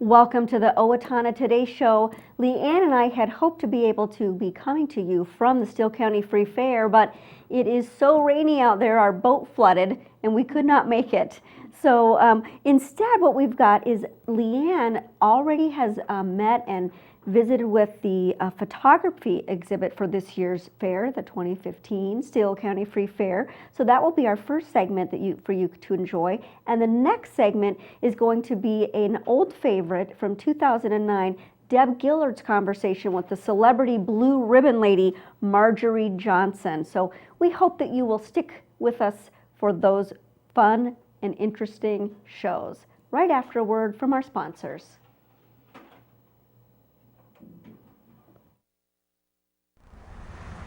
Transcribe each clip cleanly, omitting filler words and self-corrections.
Welcome to the Owatonna Today Show. Leanne and I had hoped to be able to be coming to you from the Steele County Fair, but it is so rainy out there, our boat flooded, and we could not make it. So instead what we've got is Leanne already has met and visited with the photography exhibit for this year's fair, the 2015 Steele County Fair. So that will be our first segment for you to enjoy. And the next segment is going to be an old favorite from 2009, Deb Gillard's conversation with the celebrity blue ribbon lady, Marjorie Johnson. So we hope that you will stick with us for those fun and interesting shows. Right after a word from our sponsors.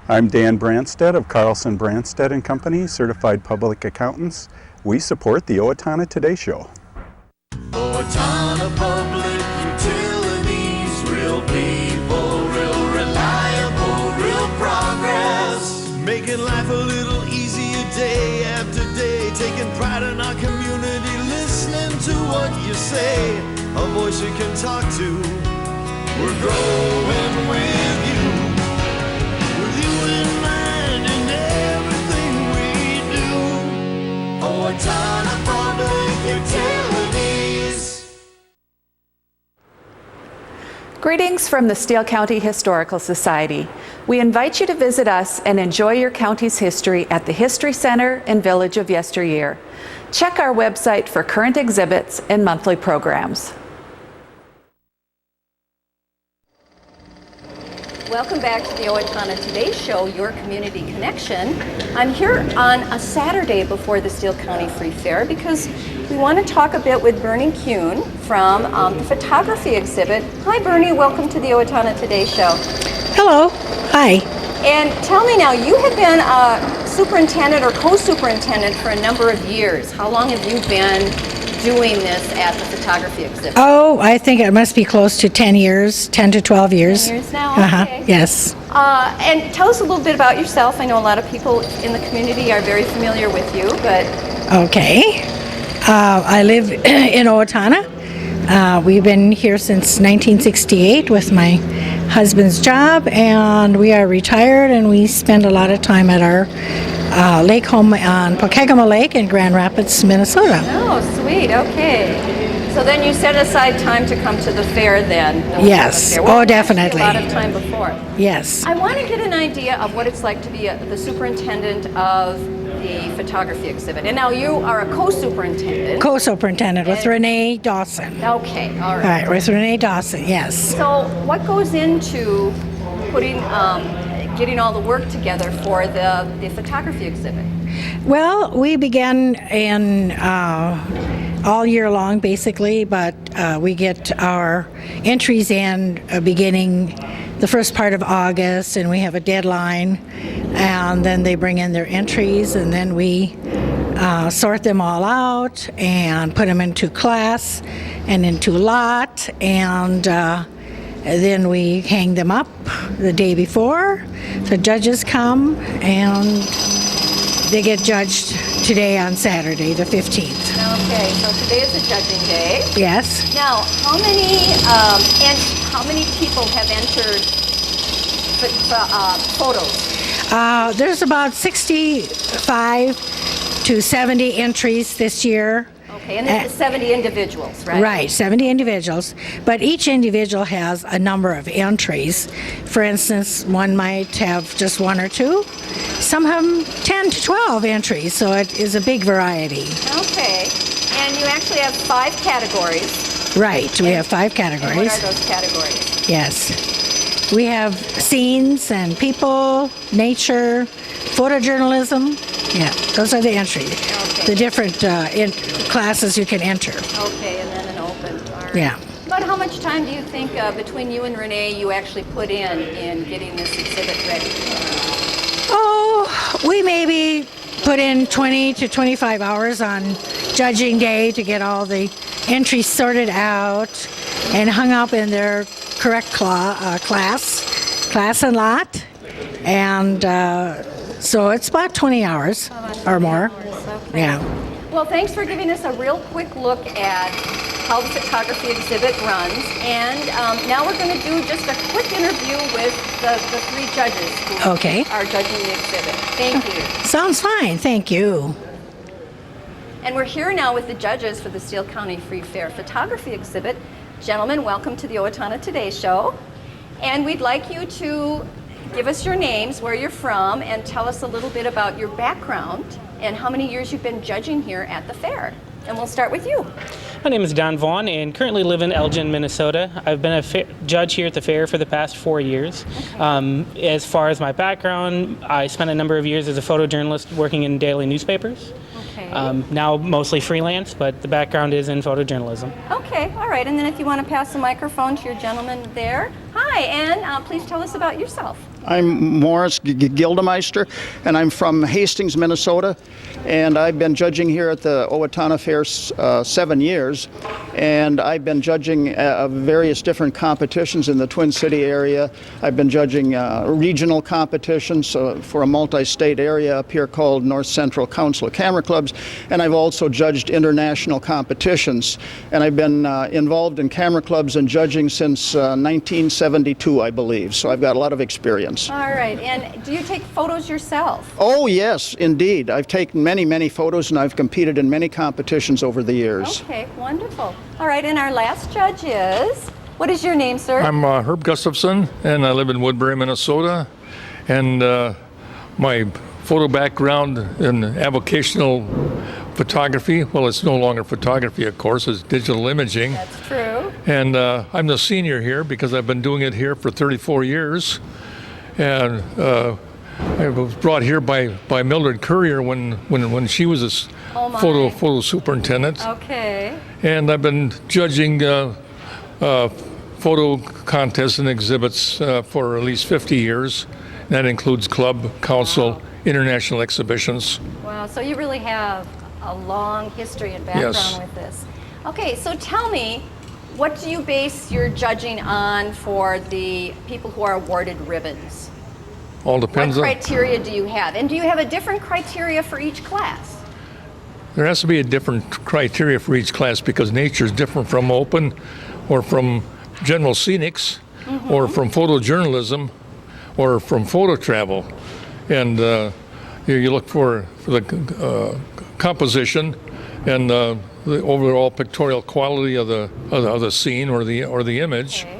I'm Dan Branstead of Carlson Branstead & Company, Certified Public Accountants. We support the Owatonna Today Show. Owatonna Public Utilities, real people, real reliable, real progress. Making life a little easier day after day, taking pride in our community, listening to what you say, a voice you can talk to. We're growing with you. Owatonna Public Utilities. Greetings from the Steele County Historical Society. We invite you to visit us and enjoy your county's history at the History Center and Village of Yesteryear. Check our website for current exhibits and monthly programs. Welcome back to the Owatonna Today Show, your community connection. I'm here on a Saturday before the Steele County Fair because we want to talk a bit with Bernadine Kuhn from the photography exhibit. Hi Bernie, welcome to the Owatonna Today Show. Hello, hi. And tell me now, you have been a superintendent or co-superintendent for a number of years. How long have you been doing this at the photography exhibit? Oh, I think it must be close to 10 years, 10 to 12 years. 10 years now? Okay. Yes. And tell us a little bit about yourself. I know a lot of people in the community are very familiar with you, but... Okay. I live in Owatonna. We've been here since 1968 with my husband's job, and we are retired, and we spend a lot of time at our lake home on Pokegama Lake in Grand Rapids, Minnesota. Oh, sweet. Okay. So then you set aside time to come to the fair then? Yes. Well, oh, definitely. A lot of time before. Yes. I want to get an idea of what it's like to be the superintendent of the photography exhibit. And now you are a co-superintendent. Co-superintendent with Renee Dawson. Okay. All right. All right, with Renee Dawson, yes. So what goes into putting getting all the work together for the photography exhibit? Well, we began in all year long, basically, but we get our entries in beginning the first part of August, and we have a deadline, and then they bring in their entries, and then we sort them all out and put them into class and into lot, and then we hang them up the day before. The judges come and they get judged today on Saturday, the 15th. Okay, so today is a judging day. Yes. Now, how many people have entered photos? There's about 65 to 70 entries this year. Okay, and this is 70 individuals, right? Right, 70 individuals, but each individual has a number of entries. For instance, one might have just one or two. Some have 10 to 12 entries, so it is a big variety. Okay, and you actually have 5 categories. Right, we have 5 categories. And what are those categories? Yes. We have scenes and people, nature, photojournalism. Yeah, those are the entries. Okay. The different classes you can enter. Okay, and then an open. All right. Yeah. About how much time do you think between you and Renee you actually put in getting this exhibit ready? Oh, we maybe put in 20 to 25 hours on judging day to get all the entries sorted out and hung up in their correct class and lot. And so it's about 20 hours or more. Okay. Yeah. Well, thanks for giving us a real quick look at how the photography exhibit runs. And now we're going to do just a quick interview with the three judges who are judging the exhibit. Thank you. Sounds fine, thank you. And we're here now with the judges for the Steele County Free Fair photography exhibit. Gentlemen, welcome to the Owatonna Today Show. And we'd like you to give us your names, where you're from, and tell us a little bit about your background and how many years you've been judging here at the fair. And we'll start with you. My name is Don Vaughn and currently live in Elgin, Minnesota. I've been a judge here at the fair for the past 4 years. Okay. As far as my background, I spent a number of years as a photojournalist working in daily newspapers. Okay. Now mostly freelance, but the background is in photojournalism. Okay, all right. And then if you want to pass the microphone to your gentleman there. Hi, and please tell us about yourself. I'm Morris Gildemeister, and I'm from Hastings, Minnesota, and I've been judging here at the Owatonna Fair 7 years, and I've been judging various different competitions in the Twin City area. I've been judging regional competitions for a multi-state area up here called North Central Council of Camera Clubs, and I've also judged international competitions, and I've been involved in camera clubs and judging since 1972, I believe, so I've got a lot of experience. All right, and do you take photos yourself? Oh yes, indeed. I've taken many, many photos, and I've competed in many competitions over the years. Okay, wonderful. All right, and our last judge is, what is your name, sir? I'm Herb Gustafson, and I live in Woodbury, Minnesota, and my photo background in avocational photography, well, it's no longer photography, of course, it's digital imaging. That's true. And I'm the senior here because I've been doing it here for 34 years. And I was brought here by Mildred Courier when she was a photo superintendent. Okay. And I've been judging photo contests and exhibits for at least 50 years. That includes club, council, international exhibitions. Wow, so you really have a long history and background with this. Okay, so tell me, what do you base your judging on for the people who are awarded ribbons? All depends What criteria do you have? And do you have a different criteria for each class? There has to be a different criteria for each class because nature is different from open or from general scenics or from photojournalism or from photo travel. And you look for the composition and the overall pictorial quality of the scene or the image. Okay.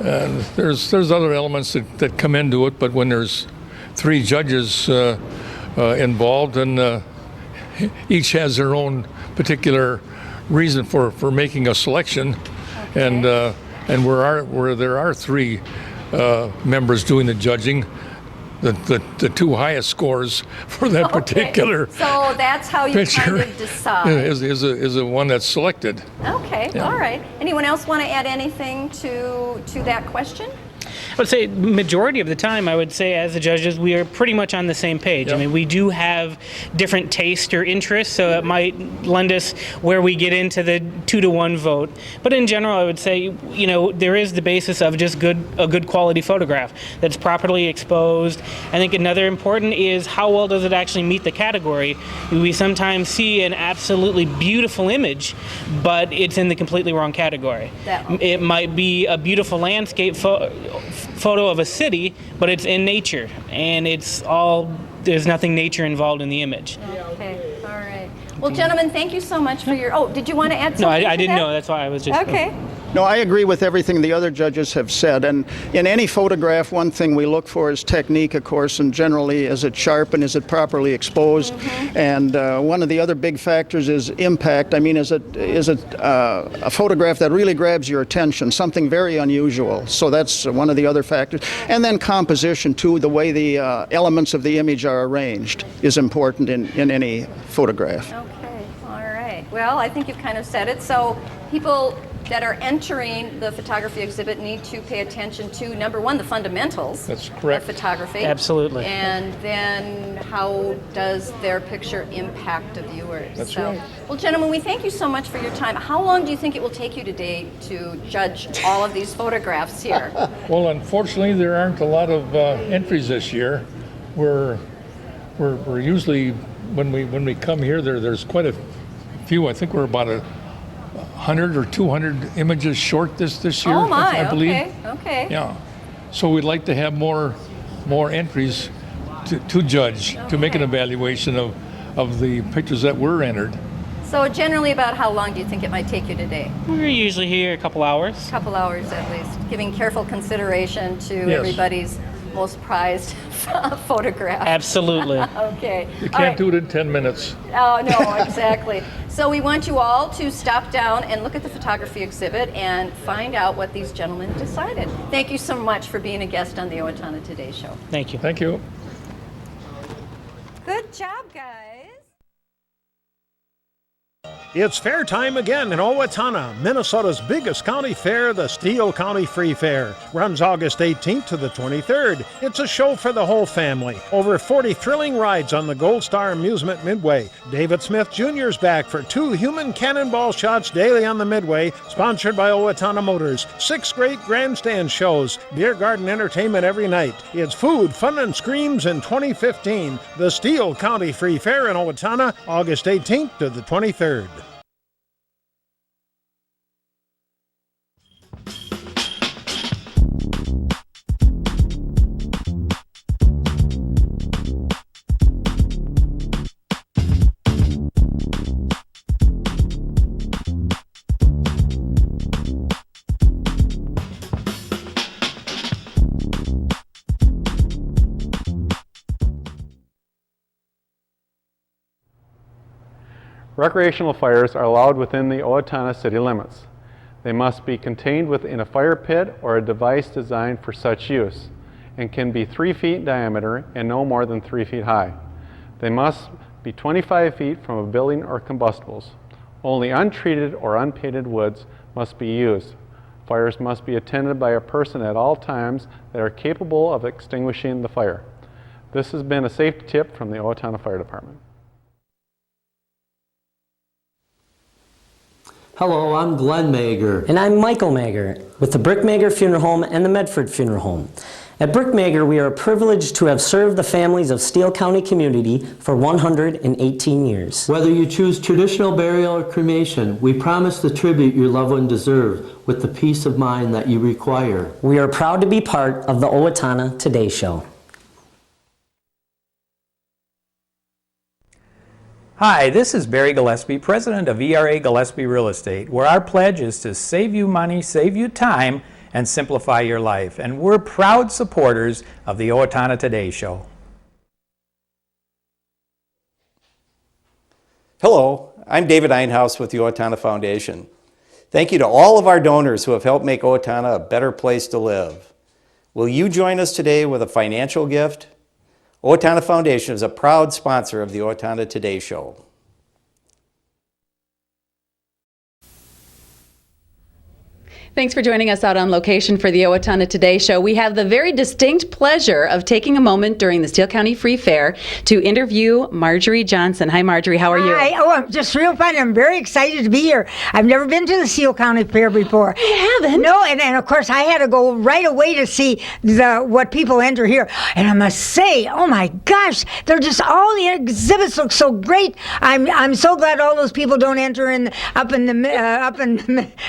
And there's other elements that come into it, but when there's three judges involved, and each has their own particular reason for making a selection, and where there are three members doing the judging, the two highest scores for that particular so that's how you kind of decide is the one that's selected. Okay, all right. Anyone else want to add anything to that question? I would say majority of the time, I would say as the judges, we are pretty much on the same page. Yep. I mean, we do have different taste or interests, so it might lend us where we get into the 2-to-1 vote. But in general, I would say, you know, there is the basis of just a good quality photograph that's properly exposed. I think another important is how well does it actually meet the category. We sometimes see an absolutely beautiful image, but it's in the completely wrong category. It might be a beautiful landscape photo of a city, but it's in nature, and there's nothing nature involved in the image. Okay, all right. Well, gentlemen, thank you so much for your, did you want to add something? No, I didn't know, that's why I was just... Okay. No, I agree with everything the other judges have said. And in any photograph, one thing we look for is technique, of course, and generally, is it sharp and is it properly exposed? And one of the other big factors is impact. I mean, is it a photograph that really grabs your attention, something very unusual? So that's one of the other factors. And then composition, too, the way the elements of the image are arranged is important in any photograph. Okay, all right. Well, I think you've kind of said it. So people that are entering the photography exhibit need to pay attention to, number one, the fundamentals That's correct. of photography. Absolutely. And then how does their picture impact the viewers? That's right. Well, gentlemen, we thank you so much for your time. How long do you think it will take you today to judge all of these photographs here? Well, unfortunately, there aren't a lot of entries this year. We're usually, when we come here, there's quite a few. I think we're about 100 or 200 images short this year. Oh my, I believe. okay. Yeah. So we'd like to have more entries to judge, to make an evaluation of the pictures that were entered. So generally about how long do you think it might take you today? We're usually here a couple hours. A couple hours at least, giving careful consideration to Yes. everybody's most prized photograph. Absolutely. Okay. You All can't right. do it in 10 minutes. Oh, no, exactly. So we want you all to stop down and look at the photography exhibit and find out what these gentlemen decided. Thank you so much for being a guest on the Owatonna Today Show. Thank you. Thank you. Good job, guys. It's fair time again in Owatonna, Minnesota's biggest county fair, the Steele County Free Fair. Runs August 18th to the 23rd. It's a show for the whole family. Over 40 thrilling rides on the Gold Star Amusement Midway. David Smith Jr.'s back for 2 human cannonball shots daily on the Midway, sponsored by Owatonna Motors. 6 great grandstand shows, beer garden entertainment every night. It's food, fun, and screams in 2015. The Steele County Free Fair in Owatonna, August 18th to the 23rd. Recreational fires are allowed within the Owatonna city limits. They must be contained within a fire pit or a device designed for such use, and can be 3 feet in diameter and no more than 3 feet high. They must be 25 feet from a building or combustibles. Only untreated or unpainted woods must be used. Fires must be attended by a person at all times that are capable of extinguishing the fire. This has been a safety tip from the Owatonna Fire Department. Hello, I'm Glenn Mager. And I'm Michael Mager with the Brick Mager Funeral Home and the Medford Funeral Home. At Brick Mager, we are privileged to have served the families of Steele County community for 118 years. Whether you choose traditional burial or cremation, we promise the tribute your loved one deserves with the peace of mind that you require. We are proud to be part of the Owatonna Today Show. Hi, this is Barry Gillespie, president of ERA Gillespie Real Estate, where our pledge is to save you money, save you time, and simplify your life. And we're proud supporters of the Owatonna Today Show. Hello, I'm David Einhaus with the Owatonna Foundation. Thank you to all of our donors who have helped make Owatonna a better place to live. Will you join us today with a financial gift? Owatonna Foundation is a proud sponsor of the Owatonna Today Show. Thanks for joining us out on location for the Owatonna Today Show. We have the very distinct pleasure of taking a moment during the Steele County Free Fair to interview Marjorie Johnson. Hi, Marjorie. How are you? Hi. Oh, I'm just real fun. I'm very excited to be here. I've never been to the Steele County Fair before. You haven't? No, and of course I had to go right away to see what people enter here. And I must say, oh my gosh, they're just all the exhibits look so great. I'm so glad all those people don't enter up in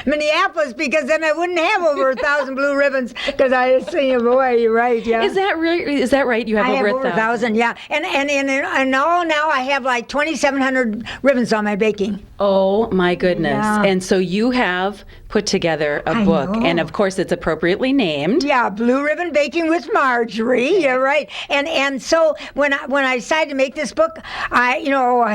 Minneapolis, because then I wouldn't have over 1,000 blue ribbons, because I see, boy, you're right, yeah. Is that right? You have over 1,000, yeah. And all now I have like 2,700 ribbons on my baking. Oh my goodness. Yeah. And so you have put together a book, and of course it's appropriately named. Yeah, Blue Ribbon Baking with Marjorie. Yeah, right. And so when I decided to make this book, I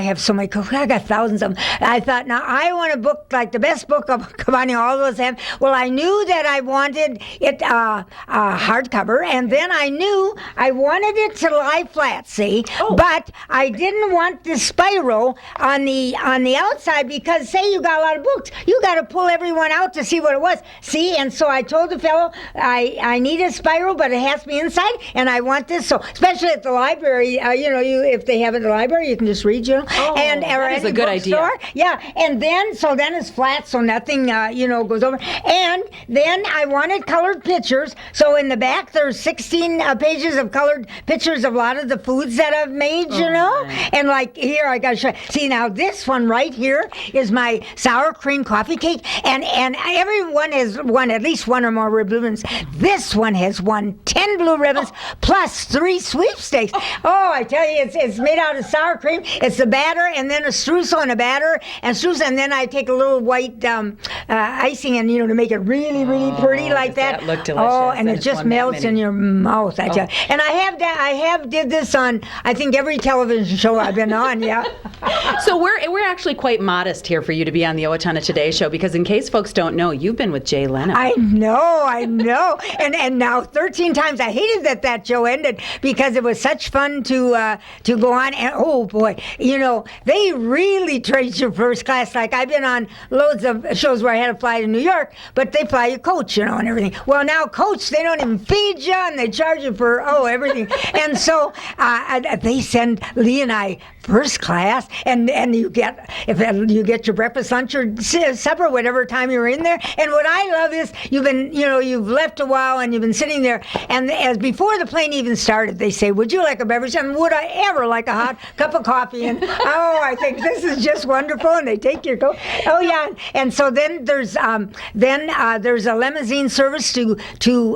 have so many cookies. I got thousands of them. I thought, now I want a book like the best book of combining all those have. Well, I knew that I wanted it hardcover, and then I knew I wanted it to lie flat, see? Oh. But I didn't want the spiral on the outside, because say you got a lot of books, you got to pull everyone out out to see what it was. See, and so I told the fellow, I need a spiral, but it has to be inside, and I want this. So, especially at the library, if they have it at the library, you can just read, Oh, and that is a good idea. Yeah, and then it's flat, so nothing, goes over. And then I wanted colored pictures. So in the back, there's 16 pages of colored pictures of a lot of the foods that I've made, Nice. And like here, I got to show you. See, now this one right here is my sour cream coffee cake, and everyone has won at least one or more ribbons. This one has won 10 blue ribbons plus 3 sweepstakes. Oh, I tell you, it's made out of sour cream. It's the batter, and then a streusel and a batter, and then I take a little white icing and to make it really, really pretty like that. Look delicious. Oh, and it just melts in your mouth. I tell you. And I have did this on I think every television show I've been on. Yeah. So we're actually quite modest here for you to be on the Owatonna Today Show, because in case folks don't know, you've been with Jay Leno. I know. And now 13 times. I hated that show ended because it was such fun to go on. And oh boy, they really treat you first class. Like I've been on loads of shows where I had to fly to New York, but they fly you coach, and everything. Well, now coach, they don't even feed you, and they charge you for everything. And so they send Lee and I first class, and you get your breakfast, lunch, or supper, whatever time you're in there. And what I love is you've left a while and you've been sitting there, and as before the plane even started, they say, "Would you like a beverage?" And would I ever like a hot cup of coffee? And I think this is just wonderful. And they take your coat. Oh yeah. And so then there's a limousine service to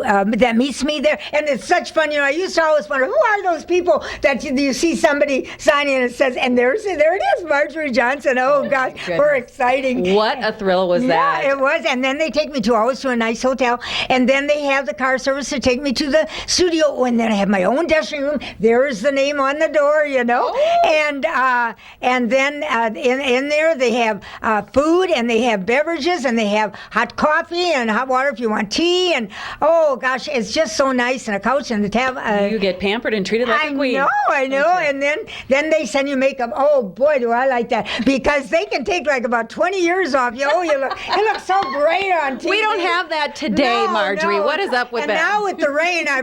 that meets me there, and it's such fun. I used to always wonder, who are those people that you see somebody signing and it says, and there it is, Marjorie Johnson. Oh gosh, we're exciting. What a thrill was that? Yeah, it was. And then they take me always to a nice hotel, and then they have the car service to take me to the studio, and then I have my own dressing room. There's the name on the door, and then in there they have food, and they have beverages, and they have hot coffee and hot water if you want tea, and oh gosh, it's just so nice, and a couch and the tab. You get pampered and treated like a queen. I know. And then they send you makeup. Oh boy, do I like that, because they can take like about 20 years off you. Oh, you look so great on TV. We don't have that today, Marjorie. What is up with and that? And now with the rain, I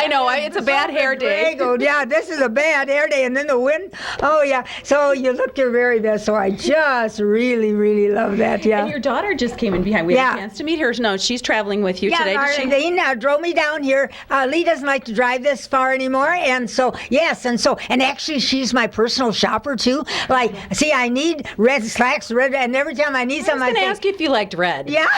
know, it's a bad hair day. Yeah, this is a bad hair day, and then the wind. Oh yeah, so you look your very best. So I just really, really love that. Yeah. And your daughter just came in behind. We had a chance to meet her. No, she's traveling with you today. Marlene drove me down here. Lee doesn't like to drive this far anymore, and so and actually she's my personal shopper too. Like, see, I need red slacks, and every time I need something, I was going to ask you if you liked red. Yeah,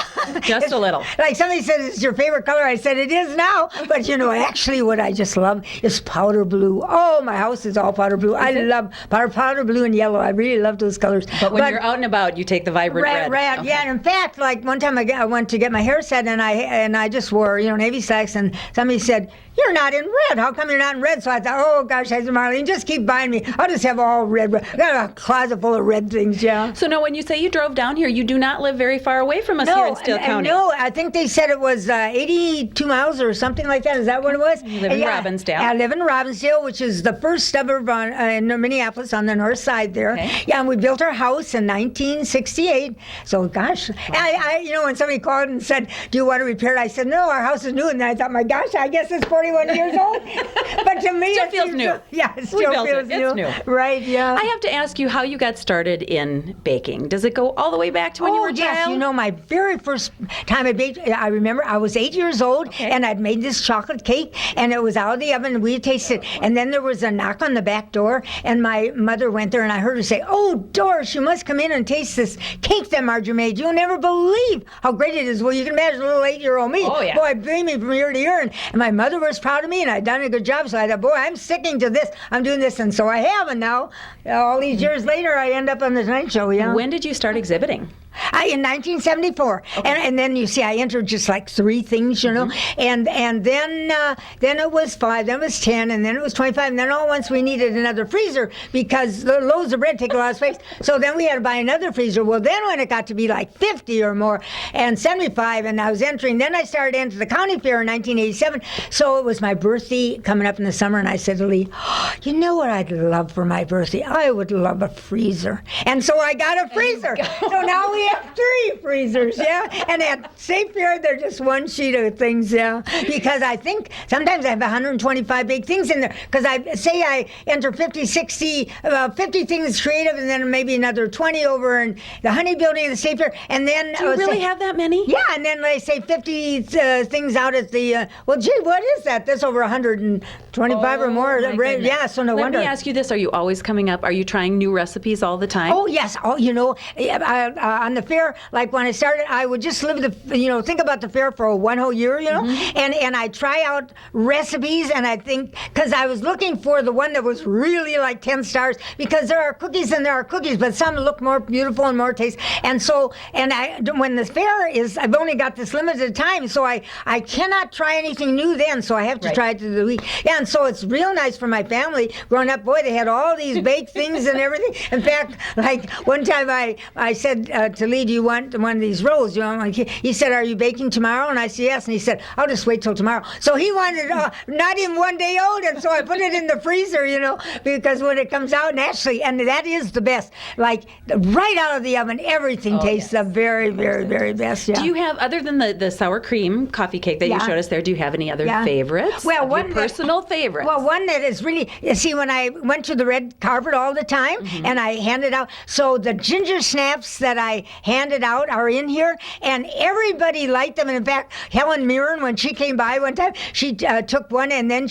just a little. Like somebody said, it's your favorite color. I said it is now, but actually, what I just love is powder blue. Oh, my house is all powder blue. I love powder blue and yellow. I really love those colors. But when you're out and about, you take the vibrant red. Red, okay. Yeah. And in fact, like one time I went to get my hair set, and I just wore navy slacks, and somebody said, "You're not in red. How come you're not in red?" So I thought, oh gosh, I said, Marlene, just keep buying me. I'll just have all red. I got a closet full of red things. Yeah. So now, when you say you drove down here, you do not live very far away from us here in Steele County. No, I think they said it was 82 miles or something like that. Is that what it was? You live in Robbinsdale. I live in Robbinsdale, which is the first suburb in Minneapolis on the north side there. Okay. Yeah, and we built our house in 1968. So gosh, I when somebody called and said, "Do you want to repair it?" I said, "No, our house is new." And then I thought, my gosh, I guess it's 41 years old. But to me, it feels new. Yeah, it still feels new. It's new. Right, yeah. I have to ask you how you got started in baking. Does it go all the way back to when you were a child? Yes, my very first time I baked, I remember I was 8 years old, and I'd made this chocolate cake, and it was out of the oven, and we tasted it. And then there was a knock on the back door, and my mother went there, and I heard her say, "Oh, Doris, you must come in and taste this cake that Marjorie made. You'll never believe how great it is." Well, you can imagine a little 8-year-old me. Oh, yeah. Boy, beaming from ear to ear, and my mother was proud of me, and I'd done a good job, so I thought, boy, I'm sticking to this. I'm doing this, and so I have, and now, all these years later, I end up on the Tonight Show, yeah. When did you start exhibiting? In 1974, and then you see I entered just like 3 things, and then it was 5, then it was 10, and then it was 25, and then all once we needed another freezer because the loaves of bread take a lot of space. So then we had to buy another freezer. Well, then when it got to be like 50 or more and 75, and I was entering, then I started into the county fair in 1987. So it was my birthday coming up in the summer, and I said to Lee, "You know what I'd love for my birthday? I would love a freezer." And so I got a freezer. So now we We have 3 freezers, yeah. And at State Fair, they're just one sheet of things, yeah. Because I think sometimes I have 125 big things in there. Because I enter 50, 60, 50 things creative, and then maybe another 20 over in the Honey Building at the State Fair. And then Do you really have that many? Yeah, and then they say 50 things out at the. Well, gee, what is that? That's over 125 or more. Yeah, so no wonder. Let me ask you this: are you always coming up? Are you trying new recipes all the time? Oh yes. Oh, on the fair, like when I started, I would just think about the fair for one whole year, and I try out recipes, and I think because I was looking for the one that was really like 10 stars, because there are cookies and there are cookies, but some look more beautiful and more taste. And so, when the fair is, I've only got this limited time, so I cannot try anything new then, so I have to try it through the week. Yeah, and so it's real nice for my family. Growing up, boy, they had all these baked things and everything. In fact, like one time I said to Lee, do you want one of these rolls? He said, are you baking tomorrow? And I said, yes. And he said, I'll just wait till tomorrow. So he wanted not even 1 day old, and so I put it in the freezer, because when it comes out naturally, and that is the best. Like right out of the oven, everything tastes the very, very, very best. Yeah. Do you have, other than the sour cream coffee cake that you showed us there, do you have any other favorites? Well, one personal favorites. Well, one that is really, see, when I went to the red carpet all the time, and I handed out, so the ginger snaps that I handed out are in here, and everybody liked them. And in fact, Helen Mirren, when she came by one time, she took one, and then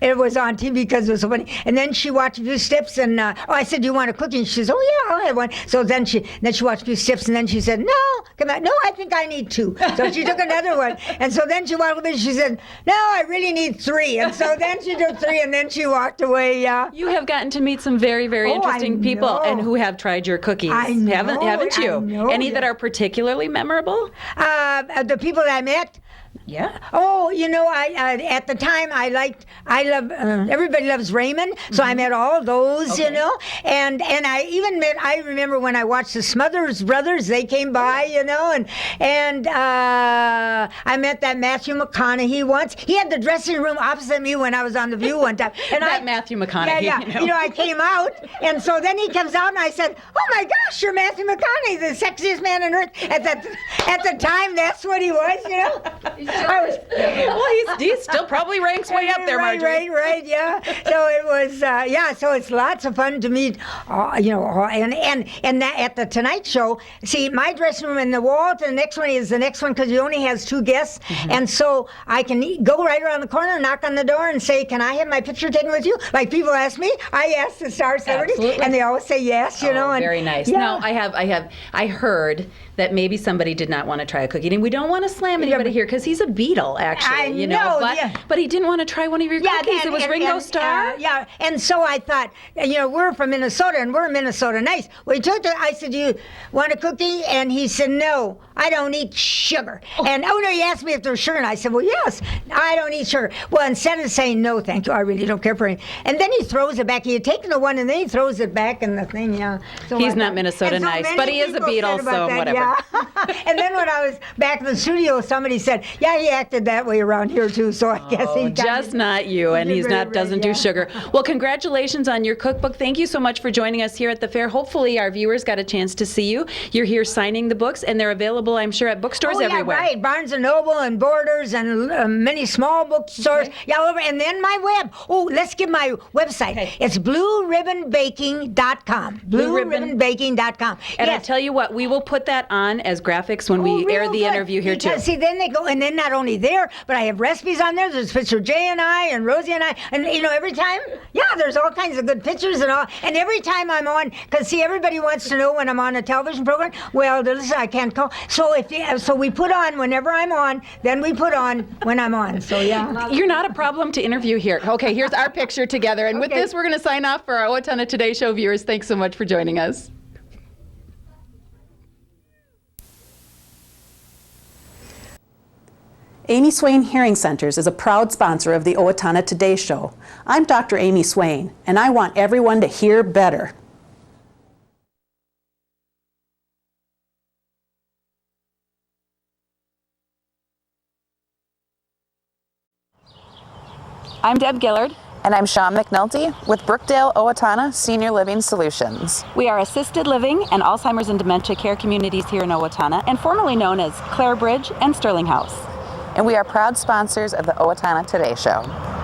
it was on TV because it was so funny, and then she watched a few steps, and I said, do you want a cookie? And she says, oh yeah, I'll have one. So then she watched a few steps, and then she said, no, come on, no, I think I need 2. So she took another one, and so then she walked away, and she said, no, I really need 3. And so then she took 3, and then she walked away. Yeah. You have gotten to meet some very, very interesting people, and who have tried your cookies. I know, haven't you? I know, Any that are particularly memorable? The people that I met. Yeah. Oh, I at the time I love everybody loves Raymond, so I met all those, and I even met. I remember when I watched the Smothers Brothers, they came by, and I met that Matthew McConaughey once. He had the dressing room opposite me when I was on The View one time, and Matthew McConaughey. Yeah. I came out, and so then he comes out, and I said, "Oh my gosh, you're Matthew McConaughey, the sexiest man on earth." At the time, that's what he was, he still probably ranks way up there, Marjorie. Right, yeah. So it was, so it's lots of fun to meet, and that at the Tonight Show, see, my dressing room and the wall to the next one is the next one, because he only has 2 guests, and so I can go right around the corner, knock on the door, and say, can I have my picture taken with you? Like people ask me, I ask the star celebrities, and they always say yes, and very nice. Yeah. No, I heard that maybe somebody did not want to try a cookie, and we don't want to slam anybody here, because he's a Beatle, actually, but he didn't want to try one of your cookies. It was Ringo Starr. And so I thought, we're from Minnesota, and we're Minnesota nice. I said, do you want a cookie? And he said, no, I don't eat sugar. And no, he asked me if there's sugar, and I said, well, yes, I don't eat sugar. Well, instead of saying no, thank you, I really don't care for it. And then he throws it back. He had taken the one, and then he throws it back in the thing, So he's not Minnesota nice, but he is a Beatle, so whatever. Yeah. And then when I was back in the studio, somebody said, yeah, he acted that way around here too, so I guess he just not you, and he's not doesn't do sugar. Well, congratulations on your cookbook. Thank you so much for joining us here at the fair. Hopefully our viewers got a chance to see you. You're here signing the books, and they're available, I'm sure, at bookstores everywhere. Right, Barnes & Noble and Borders and many small bookstores. Yeah, all over. And then my web. Oh, let's give my website. Okay. It's blueribbonbaking.com. Blueribbonbaking.com. And I tell you what, we will put that on as graphics when we air the interview here too. See, then they go, and then not only there, but I have recipes on there. There's picture of Jay and I and Rosie and I, and every time, there's all kinds of good pictures and all. And every time I'm on, because see, everybody wants to know when I'm on a television program. Well, listen, I can't call. So so we put on whenever I'm on, then we put on when I'm on. So yeah. You're not a problem to interview here. Okay, here's our picture together, and with this, we're going to sign off for our Owatonna Today Show viewers. Thanks so much for joining us. Amy Swain Hearing Centers is a proud sponsor of the Owatonna Today Show. I'm Dr. Amy Swain, and I want everyone to hear better. I'm Deb Gillard. And I'm Sean McNulty with Brookdale Owatonna Senior Living Solutions. We are assisted living and Alzheimer's and dementia care communities here in Owatonna, and formerly known as Clare Bridge and Sterling House. And we are proud sponsors of the Owatonna Today Show.